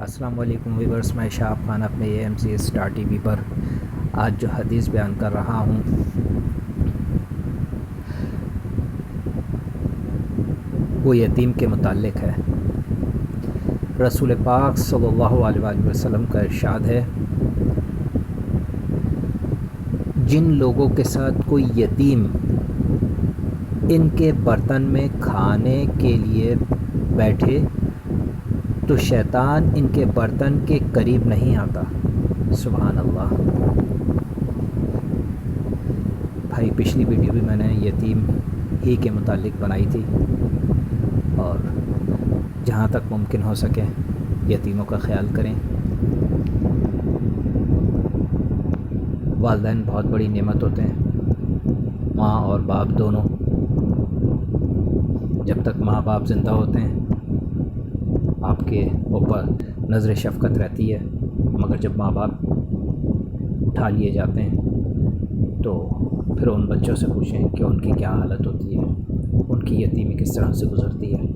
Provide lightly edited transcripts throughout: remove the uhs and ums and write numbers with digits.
السلام علیکم ویورز، میں شہاب خان اپنے AMC اسٹار ٹی وی پر آج جو حدیث بیان کر رہا ہوں وہ یتیم کے متعلق ہے۔ رسول پاک صلی اللہ علیہ وآلہ وسلم کا ارشاد ہے، جن لوگوں کے ساتھ کوئی یتیم ان کے برتن میں کھانے کے لیے بیٹھے تو شیطان ان کے برتن کے قریب نہیں آتا۔ سبحان اللہ۔ بھائی پچھلی ویڈیو بھی میں نے یتیم ہی کے متعلق بنائی تھی، اور جہاں تک ممکن ہو سکے یتیموں کا خیال کریں۔ والدین بہت بڑی نعمت ہوتے ہیں، ماں اور باپ دونوں۔ جب تک ماں باپ زندہ ہوتے ہیں آپ کے اوپر نظر شفقت رہتی ہے، مگر جب ماں باپ اٹھا لیے جاتے ہیں تو پھر ان بچوں سے پوچھیں کہ ان کی کیا حالت ہوتی ہے، ان کی یتیمی کس طرح سے گزرتی ہے۔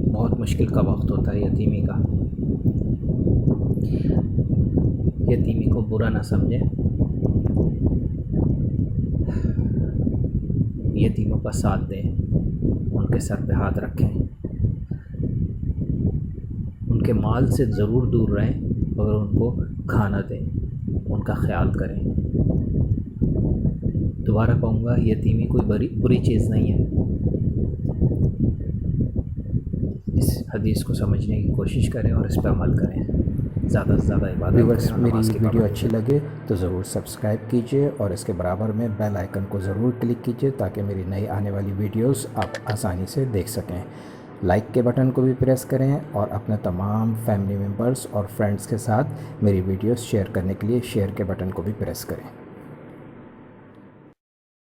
بہت مشکل کا وقت ہوتا ہے یتیمی کا۔ یتیمی کو برا نہ سمجھیں، یتیموں کا ساتھ دیں، ان کے سر پہ ہاتھ رکھیں، ان کے مال سے ضرور دور رہیں، مگر ان کو کھانا دیں، ان کا خیال کریں۔ دوبارہ کہوں گا، یتیمی کوئی بری چیز نہیں ہے۔ اس حدیث کو سمجھنے کی کوشش کریں اور اس پہ عمل کریں، زیادہ سے زیادہ عبادت کریں۔ میری ویڈیو اچھی لگے تو ضرور سبسکرائب کیجئے اور اس کے برابر میں بیل آئیکن کو ضرور کلک کیجئے تاکہ میری نئی آنے والی ویڈیوز آپ آسانی سے دیکھ سکیں۔ لائک کے بٹن کو بھی پریس کریں اور اپنے تمام فیملی ممبرز اور فرینڈز کے ساتھ میری ویڈیوز شیئر کرنے کے لیے شیئر کے بٹن کو بھی پریس کریں۔